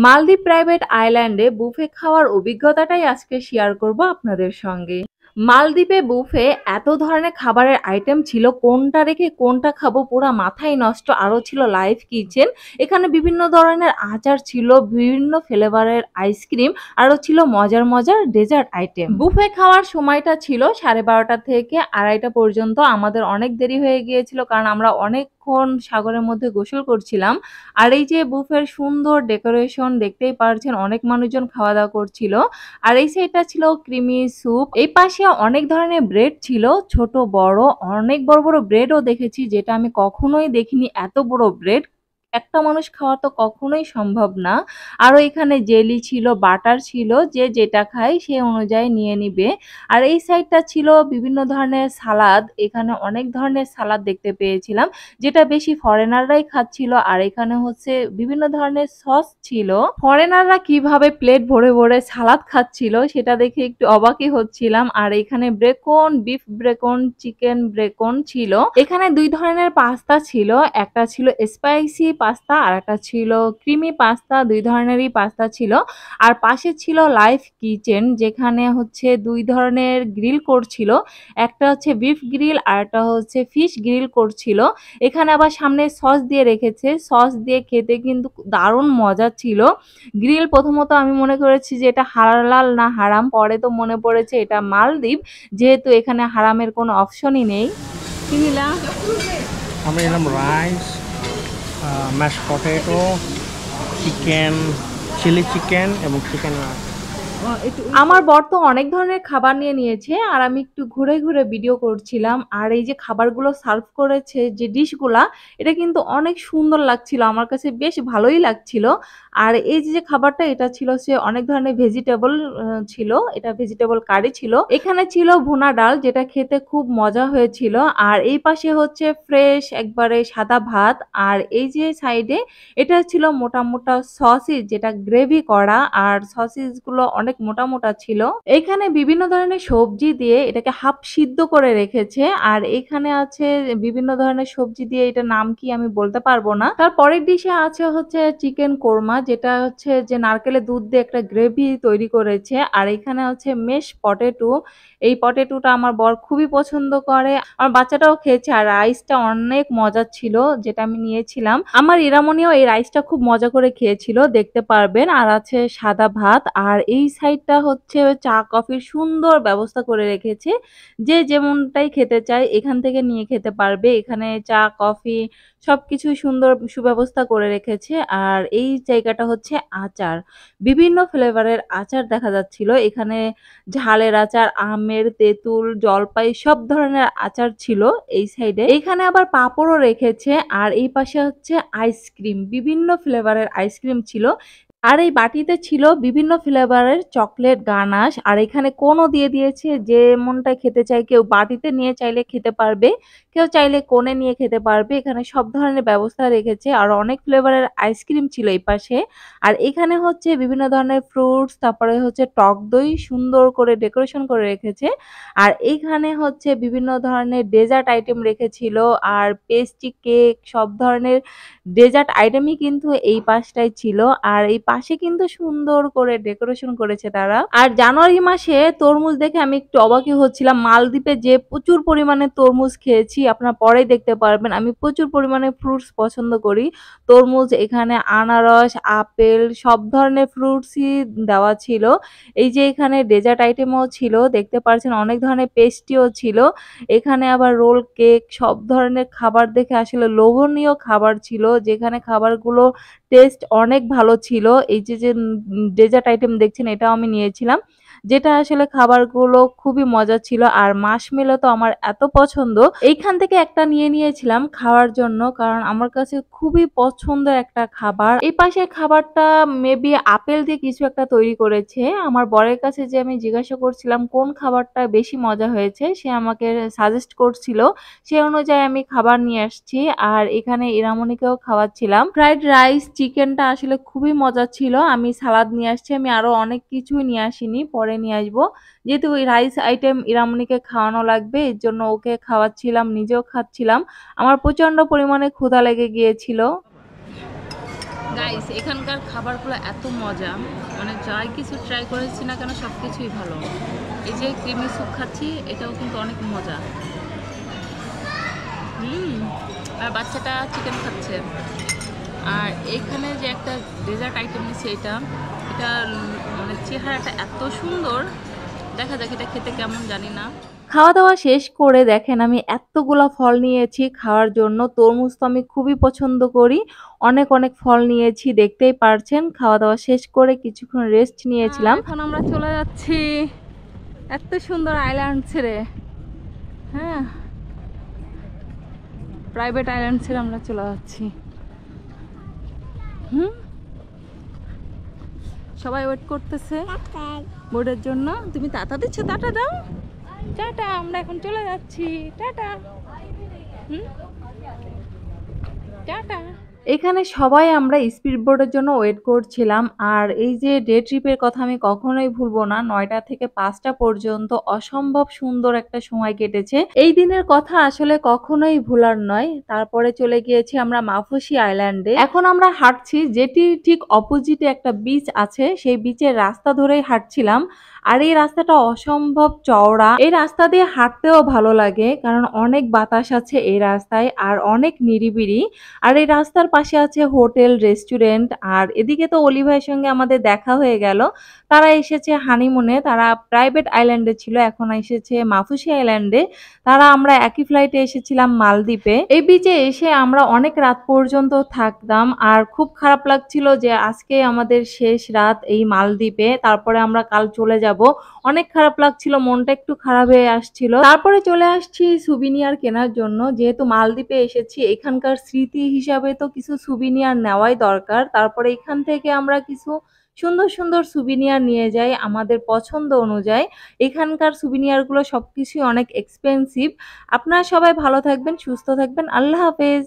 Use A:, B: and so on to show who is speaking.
A: মালদ্বীপ প্রাইভেট আইল্যান্ডে বুফে খাওয়ার অভিজ্ঞতাটাই আজকে শেয়ার করব আপনাদের সঙ্গে। মালদ্বীপে বুফে এত ধরনের খাবারের আইটেম ছিল, কোনটা রেখে কোনটা খাবো পুরা মাথায় নষ্ট। আরও ছিল লাইভ কিচেন, এখানে বিভিন্ন ধরনের আচার ছিল, বিভিন্ন ফ্লেভারের আইসক্রিম, আরও ছিল মজার মজার ডেজার্ট আইটেম। বুফে খাওয়ার সময়টা ছিল 12:30 থেকে 2:30 পর্যন্ত। আমাদের অনেক দেরি হয়ে গিয়েছিল কারণ আমরা অনেকক্ষণ সাগরের মধ্যে গোসল করছিলাম। আর এই যে বুফের সুন্দর ডেকোরেশন দেখতেই পারছেন, অনেক মানুষজন খাওয়া দাওয়া করছিল। আর এই সাইডটা ছিল ক্রিমি স্যুপ, এই পাশে অনেক ধরনের ব্রেড ছিল, ছোট বড় অনেক বড় বড় ব্রেডও দেখেছি, যেটা আমি কখনোই দেখিনি। এত বড় ব্রেড একটা মানুষ খাওয়া তো কখনোই সম্ভব না। আরও এখানে জেলি ছিল, বাটার ছিল, যে যেটা খায় সে অনুযায়ী নিয়ে নিবে। আর এই সাইডটা ছিল বিভিন্ন ধরনের সালাদ, এখানে অনেক ধরনের সালাদ দেখতে পেয়েছিলাম, যেটা বেশি ফরেনাররাই খাচ্ছিল। আর এখানে হচ্ছে বিভিন্ন ধরনের সস ছিল। ফরেনাররা কিভাবে প্লেট ভরে ভরে সালাদ খাচ্ছিল সেটা দেখে একটু অবাকই হচ্ছিলাম। আর এখানে ব্রেকন, বিফ ব্রেকন, চিকেন ব্রেকন ছিল। এখানে দুই ধরনের পাস্তা ছিল, একটা ছিল স্পাইসি পাস্তা আর একটা ছিল ক্রিমি পাস্তা। দুই ধরনেরই পাস্তা ছিল। আর পাশে ছিল লাইভ কিচেন, যেখানে হচ্ছে দুই ধরনের গ্রিল করছিল, একটা হচ্ছে বিফ গ্রিল আর একটা হচ্ছে ফিশ গ্রিল করছিল। এখানে আবার সামনে সস দিয়ে রেখেছে, সস দিয়ে খেতে কিন্তু দারুণ মজা ছিল। গ্রিল প্রথমত আমি মনে করেছি যে এটা হালাল না হারাম, পরে তো মনে পড়েছে এটা মালদ্বীপ, যেহেতু এখানে হারামের কোনো অপশনই নেই। কি নিলা?
B: আমরা নিলাম rice, mash potato, chicken, chilli chicken এবং চিকেন।
A: আমার বর তো অনেক ধরনের খাবার নিয়ে নিয়েছে আর আমি একটু ঘুরে ঘুরে ভিডিও করছিলাম। আর এই যে খাবারগুলো সার্ভ করেছে, যে ডিশগুলা, এটা কিন্তু অনেক সুন্দর লাগছিল, আমার কাছে বেশ ভালোই লাগছিল। আর এই যে খাবারটা, এটা ছিল সে অনেক ধরনের ভেজিটেবল ছিল, এটা ভেজিটেবল কারি ছিল। এখানে ছিল ভুনা ডাল, যেটা খেতে খুব মজা হয়েছিল। আর এই পাশে হচ্ছে ফ্রেশ একবারে সাদা ভাত। আর এই যে সাইডে এটা ছিল মোটা মোটা সসেজ, যেটা গ্রেভি করা, আর সসেজ গুলো অনেক মোটা মোটা ছিল। এখানে বিভিন্ন ধরনের সবজি দিয়ে এটাকে হাফ সিদ্ধ করে রেখেছে। আর এখানে আছে বিভিন্ন ধরনের সবজি দিয়ে, এটা নাম কি আমি বলতে পারবো না। তারপরের ডিশে আছে হচ্ছে চিকেন কোরমা, যেটা হচ্ছে যে নারকেলের দুধ দিয়ে একটা গ্রেভি তৈরি করেছে। আর এখানে হচ্ছে মেশ পটেটো, এই পটেটোটা আমার বর খুবই পছন্দ করে, আমার বাচ্চাটাও খেয়েছে। আর রাইসটা অনেক মজার ছিল, যেটা আমি নিয়েছিলাম। আমার ইরামনিও এই রাইসটা খুব মজা করে খেয়েছিল, দেখতে পারবেন। আর আছে সাদা ভাত। আর এই সাইডটা হচ্ছে চা কফির সুন্দর ব্যবস্থা করে রেখেছে, যে যেমনটাই খেতে চায় এখান থেকে নিয়ে খেতে পারবে। এখানে চা কফি সবকিছুই সুন্দর সুব্যবস্থা করে রেখেছে। আর এই জায়গাটা হচ্ছে আচার, বিভিন্ন ফ্লেভারের আচার দেখা যাচ্ছিল। এখানে ঝালের আচার, আমের, তেঁতুল, জলপাই সব ধরনের আচার ছিল এই সাইডে। এখানে আবার পাঁপড়ও রেখেছে। আর এই পাশে হচ্ছে আইসক্রিম, বিভিন্ন ফ্লেভারের আইসক্রিম ছিল। আর এই বাটিতে ছিল বিভিন্ন ফ্লেভারের চকলেট গানাশ। আর এখানে কোনও দিয়ে দিয়েছে, যেমনটা খেতে চায় কেউ বাটিতে নিয়ে চাইলে খেতে পারবে, কেউ চাইলে কোণে নিয়ে খেতে পারবে। এখানে সব ধরনের ব্যবস্থা রেখেছে। আর অনেক ফ্লেভারের আইসক্রিম ছিল এই পাশে। আর এখানে হচ্ছে বিভিন্ন ধরনের ফ্রুটস, তারপরে হচ্ছে টক দই সুন্দর করে ডেকোরেশন করে রেখেছে। আর এইখানে হচ্ছে বিভিন্ন ধরনের ডেজার্ট আইটেম রেখেছিল, আর পেস্ট্রি, কেক, সব ধরনের ডেজার্ট আইটেমই কিন্তু এই পাশটায় ছিল। আর এই পাশে কিন্তু সুন্দর করে ডেকোরেশন করেছে তারা। আর জানুয়ারি মাসে তরমুজ দেখে আমি একটু অবাকই হচ্ছিলাম। মালদ্বীপে যে প্রচুর পরিমাণে তরমুজ খেয়েছি, আপনারা পরেই দেখতে পারবেন। আমি প্রচুর পরিমাণে ফ্রুটস পছন্দ করি। তরমুজ, এখানে আনারস, আপেল সব ধরনের ফ্রুটসই দেওয়া ছিল। এই যে এখানে ডেজার্ট আইটেমও ছিল, দেখতে পাচ্ছেন অনেক ধরনের পেস্ট্রিও ছিল। এখানে আবার রোল, কেক সব ধরনের খাবার দেখে আসলে লোভনীয় খাবার ছিল, যেখানে খাবারগুলো টেস্ট অনেক ভালো ছিল। এই যে ডেজার্ট আইটেম দেখছেন, এটাও আমি নিয়েছিলাম, যেটা আসলে খাবারগুলো খুবই মজা ছিল। আর মাশমেলো তো আমার এত পছন্দ, এইখান থেকে একটা নিয়ে নিয়েছিলাম খাওয়ার জন্য, কারণ আমার কাছে খুবই পছন্দের একটা খাবার। এই পাশের খাবারটা মেবি আপেল দিয়ে কিছু একটা তৈরি করেছে। আমার বরের কাছে যে আমি জিজ্ঞাসা করছিলাম কোন খাবারটা বেশি মজা হয়েছে, সে আমাকে সাজেস্ট করছিল, সে অনুযায়ী আমি খাবার নিয়ে আসছি। আর এখানে ইরামনিকেও খাওয়াচ্ছিলাম। ফ্রাইড রাইস, চিকেনটা আসলে খুবই মজা ছিল। আমি সালাদ নিয়ে আসছি, আমি আরো অনেক কিছুই নিয়ে আসিনি, পরে নিয়ে আসবো। যেহেতু ওই রাইস আইটেম ইরামনিকে খাওয়ানো লাগবে, এর জন্য ওকে খাওয়াচ্ছিলাম, নিজেও খাচ্ছিলাম। আমার প্রচন্ড পরিমাণে ক্ষুধা লেগে গিয়েছিল। গাইস এখানকার খাবারগুলো এত মজা, মানে যাই কিছু ট্রাই করেছি না কেন সব কিছুই ভালো। এই যে ক্রিমি স্যুপ খাচ্ছি, এটাও কিন্তু অনেক মজা। আর বাচ্চাটা চিকেন খাচ্ছে। আর এইখানে যে একটা ডেজার্ট আইটেম নিচ্ছে, এটা এটা মানে চেহারাটা এত সুন্দর, দেখা যাক এটা খেতে কেমন জানি না। খাওয়া দাওয়া শেষ করে দেখেন আমি এতগুলা ফল নিয়েছি খাওয়ার জন্য। তরমুজ তো আমি খুবই পছন্দ করি। অনেক অনেক ফল নিয়েছি, দেখতেই পারছেন। খাওয়া দাওয়া শেষ করে কিছুক্ষণ রেস্ট নিয়েছিলাম। এখন আমরা চলে যাচ্ছি এত সুন্দর আইল্যান্ড ছেড়ে। হ্যাঁ, প্রাইভেট আইল্যান্ড ছেড়ে আমরা চলে যাচ্ছি। সবাই ওয়েট করতেছে বোর্ডের জন্য। তুমি টাটা দিচ্ছ, টাটা দাও। টাটা, আমরা এখন চলে যাচ্ছি। টাটা। টাটা। এখানে সবাই আমরা স্পিড বোর্ডের জন্য ওয়েট করছিলাম। আর এই যে ডে ট্রিপের কথা আমি কখনোই ভুলবো না। ৯টা থেকে ৫টা পর্যন্ত অসম্ভব সুন্দর একটা সময় কেটেছে। এই দিনের কথা আসলে কখনোই ভুলার নয়। তারপরে চলে গিয়েছি আমরা মাফুসি আইল্যান্ডে। এখন আমরা হাঁটছি, যেটি ঠিক অপোজিটে একটা বিচ আছে, সেই বিচের রাস্তা ধরেই হাঁটছিলাম। আর এই রাস্তাটা অসম্ভব চওড়া। এই রাস্তা দিয়ে হাঁটতেও ভালো লাগে, কারণ অনেক বাতাস আছে এই রাস্তায় আর অনেক নিরিবিলি। আর এই রাস্তার পাশে আছে হোটেল, রেস্টুরেন্ট। আর এদিকে তো অলি ভাইয়ের সঙ্গে আমাদের দেখা হয়ে গেল। তারা এসেছে হানিমুনে, তারা প্রাইভেট আইল্যান্ডে ছিল, এখন এসেছে মাফুসি আইল্যান্ডে। আমরা একই ফ্লাইটে এসেছিলাম মালদ্বীপে। এই বিচে এসে আমরা অনেক রাত পর্যন্ত থাকতাম। আর খুব খারাপ লাগছিল যে আজকে আমাদের শেষ রাত এই মালদ্বীপে, তারপরে আমরা কাল চলে যাব। অনেক খারাপ লাগছিল, মনটা একটু খারাপ হয়ে আসছিল। তারপরে চলে আসছি সুবিনিয়ার কেনার জন্য। যেহেতু মালদ্বীপে এসেছি, এখানকার স্মৃতি হিসাবে তো কিছু সুবিনিয়ার নেওয়াই দরকার। তারপরে এখান থেকে আমরা কিছু সুন্দর সুন্দর সুবিনিয়ার নিয়ে যাই আমাদের পছন্দ অনুযায়ী। এখানকার সুবিনিয়ারগুলো সবকিছুই অনেক এক্সপেন্সিভ। আপনারা সবাই ভালো থাকবেন, সুস্থ থাকবেন। আল্লাহ হাফেজ।